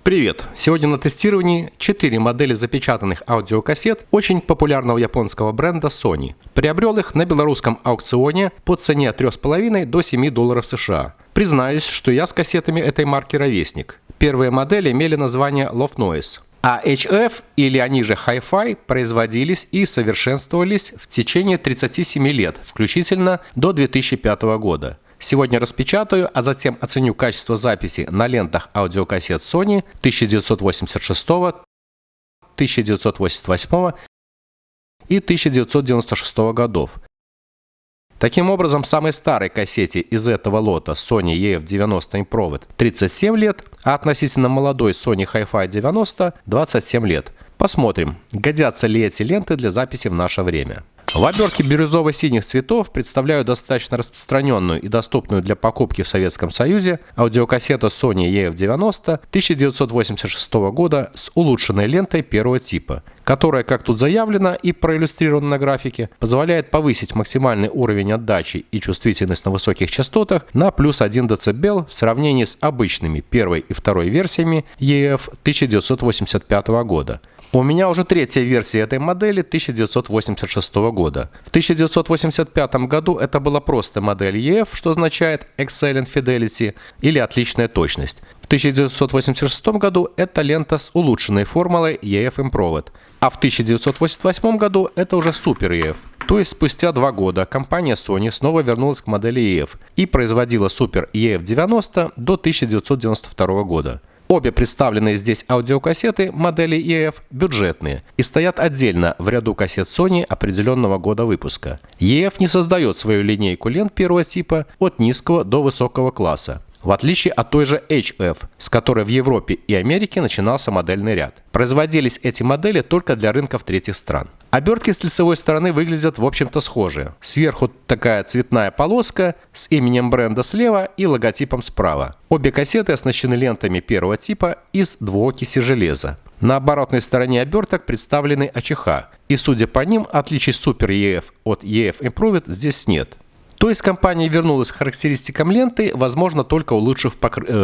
Привет! Сегодня на тестировании 4 модели запечатанных аудиокассет очень популярного японского бренда Sony. Приобрел их на белорусском аукционе по цене от $3,5 до $7 США. Признаюсь, что я с кассетами этой марки ровесник. Первые модели имели название Loft Noise, а HF или они же Hi-Fi производились и совершенствовались в течение 37 лет, включительно до 2005 года. Сегодня распечатаю, а затем оценю качество записи на лентах аудиокассет Sony 1986, 1988 и 1996 годов. Таким образом, самой старой кассете из этого лота Sony EF90 Improved 37 лет, а относительно молодой Sony Hi-Fi 90 27 лет. Посмотрим, годятся ли эти ленты для записи в наше время. В обертке бирюзово-синих цветов представляю достаточно распространенную и доступную для покупки в Советском Союзе аудиокассету Sony EF90 1986 года с улучшенной лентой первого типа, которая, как тут заявлено и проиллюстрировано на графике, позволяет повысить максимальный уровень отдачи и чувствительность на высоких частотах на плюс 1 дБ в сравнении с обычными первой и второй версиями EF 1985 года. У меня уже третья версия этой модели 1986 года. В 1985 году это была просто модель EF, что означает Excellent Fidelity или отличная точность. В 1986 году это лента с улучшенной формулой EF Improved, а в 1988 году это уже Super EF. То есть спустя 2 года компания Sony снова вернулась к модели EF и производила Super EF90 до 1992 года. Обе представленные здесь аудиокассеты модели EF бюджетные и стоят отдельно в ряду кассет Sony определенного года выпуска. EF не создает свою линейку лент первого типа от низкого до высокого класса, в отличие от той же HF, с которой в Европе и Америке начинался модельный ряд. Производились эти модели только для рынков третьих стран. Обертки с лицевой стороны выглядят в общем-то схожие. Сверху такая цветная полоска с именем бренда слева и логотипом справа. Обе кассеты оснащены лентами первого типа из двуокиси железа. На оборотной стороне оберток представлены АЧХ, и судя по ним, отличий Super EF от EF Improved здесь нет. То есть компания вернулась к характеристикам ленты, возможно, только улучшив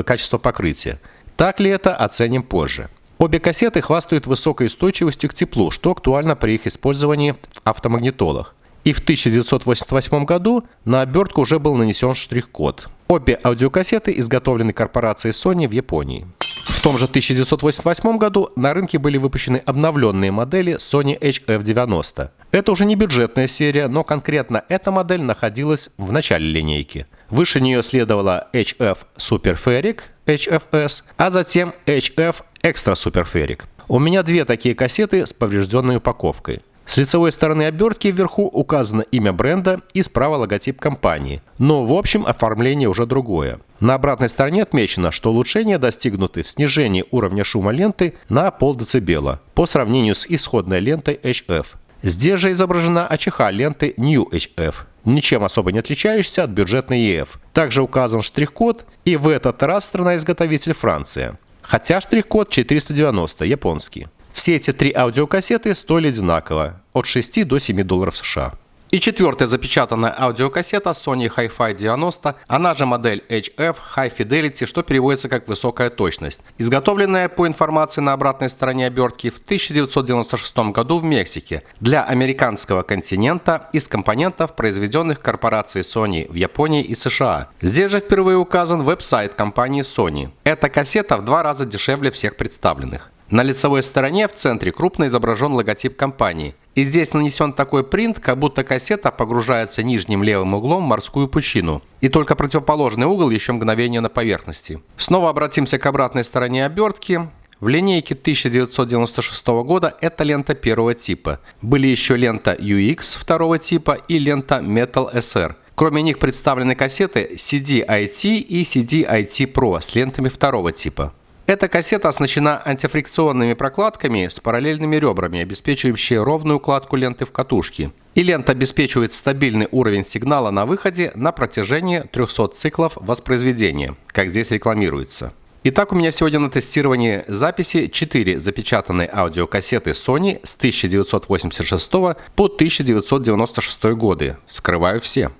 качество покрытия. Так ли это, оценим позже. Обе кассеты хвастают высокой устойчивостью к теплу, что актуально при их использовании в автомагнитолах. И в 1988 году на обертку уже был нанесен штрих-код. Обе аудиокассеты изготовлены корпорацией Sony в Японии. В том же 1988 году на рынке были выпущены обновленные модели Sony HF90. Это уже не бюджетная серия, но конкретно эта модель находилась в начале линейки. Выше нее следовала HF Super Ferric, HFS, а затем HF Extra Super Ferric. У меня две такие кассеты с поврежденной упаковкой. С лицевой стороны обертки вверху указано имя бренда и справа логотип компании. Но в общем оформление уже другое. На обратной стороне отмечено, что улучшения достигнуты в снижении уровня шума ленты на полдецибела по сравнению с исходной лентой HF. Здесь же изображена АЧХ ленты New HF, ничем особо не отличающейся от бюджетной EF. Также указан штрих-код, и в этот раз страна-изготовитель Франция. Хотя штрих-код 490, японский. Все эти три аудиокассеты стоили одинаково, от 6 до $7 США. И четвертая запечатанная аудиокассета Sony Hi-Fi 90, она же модель HF High Fidelity, что переводится как «высокая точность», изготовленная по информации на обратной стороне обертки в 1996 году в Мексике для американского континента из компонентов, произведенных корпорацией Sony в Японии и США. Здесь же впервые указан веб-сайт компании Sony. Эта кассета в 2 раза дешевле всех представленных. На лицевой стороне в центре крупно изображен логотип компании. И здесь нанесен такой принт, как будто кассета погружается нижним левым углом в морскую пучину. И только противоположный угол еще мгновение на поверхности. Снова обратимся к обратной стороне обертки. В линейке 1996 года это лента первого типа. Были еще лента UX второго типа и лента Metal SR. Кроме них представлены кассеты CD-IT и CD-IT Pro с лентами второго типа. Эта кассета оснащена антифрикционными прокладками с параллельными ребрами, обеспечивающие ровную укладку ленты в катушке. И лента обеспечивает стабильный уровень сигнала на выходе на протяжении 300 циклов воспроизведения, как здесь рекламируется. Итак, у меня сегодня на тестировании записи 4 запечатанные аудиокассеты Sony с 1986 по 1996 годы. Скрываю все.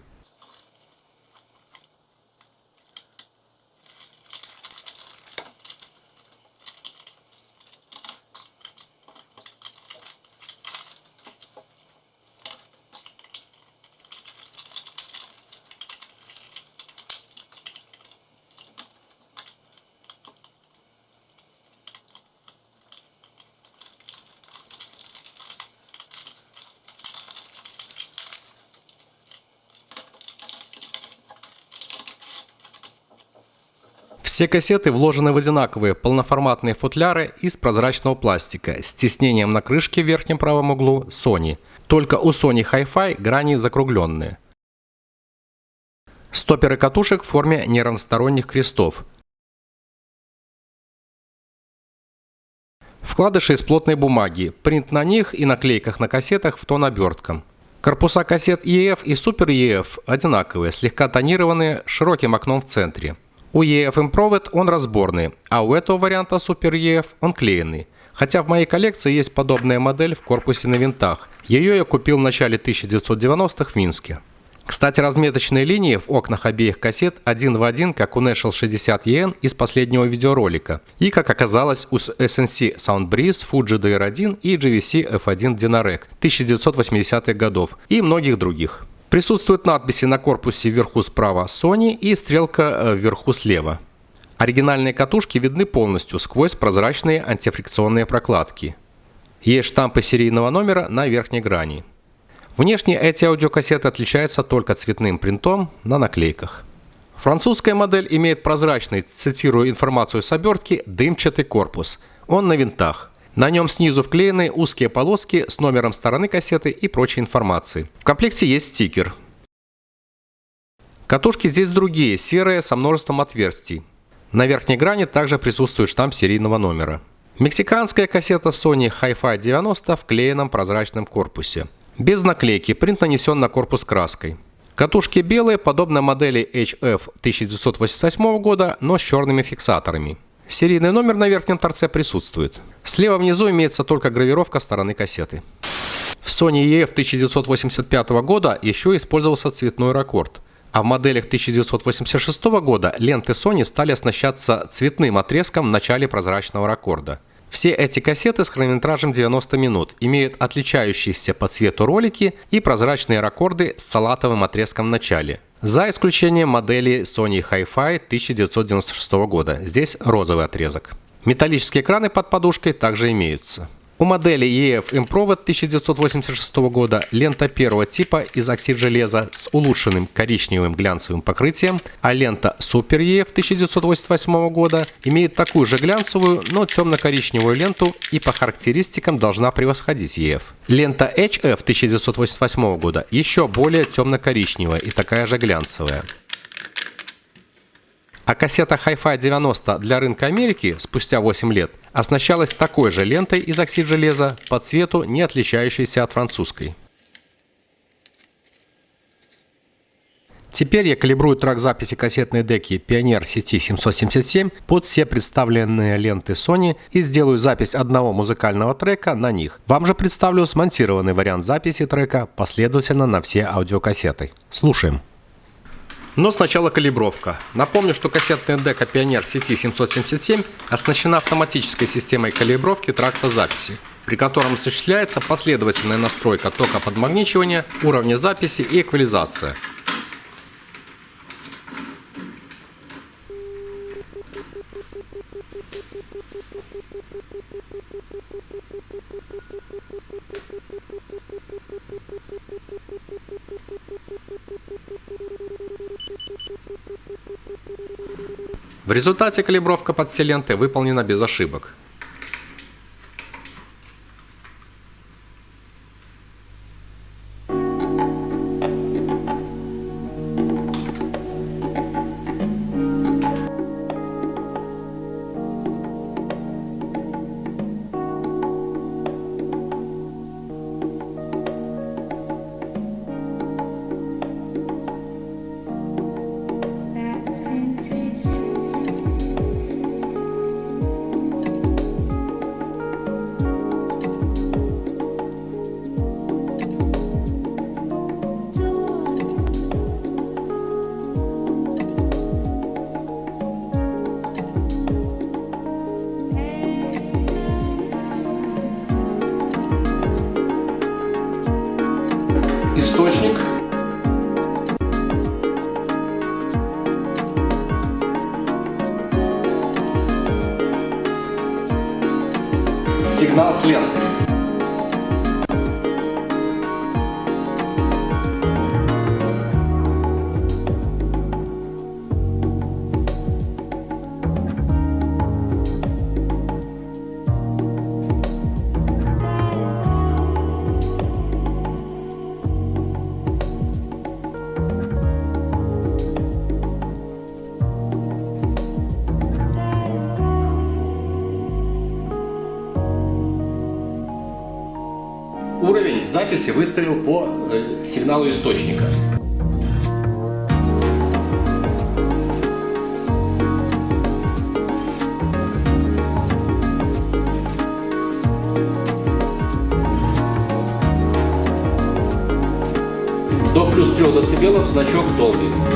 Все кассеты вложены в одинаковые полноформатные футляры из прозрачного пластика с тиснением на крышке в верхнем правом углу Sony. Только у Sony Hi-Fi грани закругленные. Стопперы катушек в форме неравносторонних крестов. Вкладыши из плотной бумаги, принт на них и наклейках на кассетах в тон оберткам. Корпуса кассет EF и Super EF одинаковые, слегка тонированные, с широким окном в центре. У EF Improved он разборный, а у этого варианта Super EF он клеенный. Хотя в моей коллекции есть подобная модель в корпусе на винтах. Ее я купил в начале 1990-х в Минске. Кстати, разметочные линии в окнах обеих кассет один в один, как у National 60EN из последнего видеоролика. И, как оказалось, у SNC Soundbreeze, Fuji DR1 и GVC F1 Dynarec 1980-х годов и многих других. Присутствуют надписи на корпусе вверху справа Sony и стрелка вверху слева. Оригинальные катушки видны полностью сквозь прозрачные антифрикционные прокладки. Есть штампы серийного номера на верхней грани. Внешне эти аудиокассеты отличаются только цветным принтом на наклейках. Французская модель имеет прозрачный, цитирую информацию с обертки, дымчатый корпус. Он на винтах. На нем снизу вклеены узкие полоски с номером стороны кассеты и прочей информацией. В комплекте есть стикер. Катушки здесь другие, серые, со множеством отверстий. На верхней грани также присутствует штамп серийного номера. Мексиканская кассета Sony Hi-Fi 90 в клееном прозрачном корпусе. Без наклейки, принт нанесен на корпус краской. Катушки белые, подобно модели HF 1988 года, но с черными фиксаторами. Серийный номер на верхнем торце присутствует. Слева внизу имеется только гравировка стороны кассеты. В Sony EF 1985 года еще использовался цветной ракорд. А в моделях 1986 года ленты Sony стали оснащаться цветным отрезком в начале прозрачного ракорда. Все эти кассеты с хронометражем 90 минут имеют отличающиеся по цвету ролики и прозрачные ракорды с салатовым отрезком в начале. За исключением модели Sony Hi-Fi 1996 года. Здесь розовый отрезок. Металлические экраны под подушкой также имеются. У модели EF Improved 1986 года лента первого типа из оксид-железа с улучшенным коричневым глянцевым покрытием, а лента Super EF 1988 года имеет такую же глянцевую, но темно-коричневую ленту и по характеристикам должна превосходить EF. Лента HF 1988 года еще более темно-коричневая и такая же глянцевая. А кассета Hi-Fi 90 для рынка Америки спустя 8 лет оснащалась такой же лентой из оксид-железа по цвету, не отличающейся от французской. Теперь я калибрую трак записи кассетной деки Pioneer CT777 под все представленные ленты Sony и сделаю запись одного музыкального трека на них. Вам же представлю смонтированный вариант записи трека последовательно на все аудиокассеты. Слушаем. Но сначала калибровка. Напомню, что кассетная дека Pioneer CT777 оснащена автоматической системой калибровки тракта записи, при котором осуществляется последовательная настройка тока подмагничивания, уровня записи и эквализация. В результате калибровка под все ленты выполнена без ошибок. Источник. Сигнал с ленты. уровень записи выставил по сигналу источника. До плюс 3 дБ значок Dolby.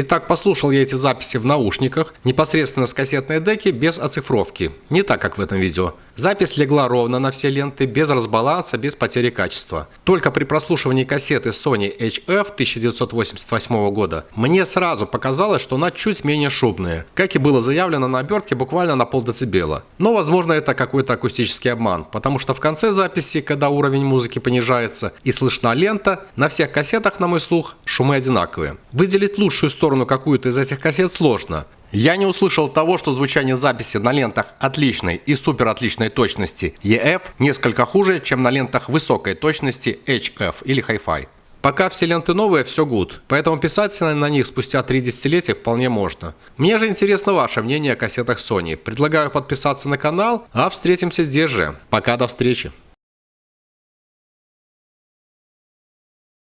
Итак, послушал я эти записи в наушниках, непосредственно с кассетной деки, без оцифровки. Не так, как в этом видео. Запись легла ровно на все ленты, без разбаланса, без потери качества. Только при прослушивании кассеты Sony HF 1988 года мне сразу показалось, что она чуть менее шумная, как и было заявлено на обертке, буквально на полдецибела. Но, возможно, это какой-то акустический обман, потому что в конце записи, когда уровень музыки понижается и слышна лента, на всех кассетах, на мой слух, шумы одинаковые. Выделить лучшую сторону какую-то из этих кассет сложно. Я не услышал того, что звучание записи на лентах отличной и супер отличной точности EF несколько хуже, чем на лентах высокой точности HF или Hi-Fi. Пока все ленты новые, все good, поэтому писать на них спустя 3 десятилетия вполне можно. Мне же интересно ваше мнение о кассетах Sony. Предлагаю подписаться на канал, а встретимся здесь же. Пока, до встречи.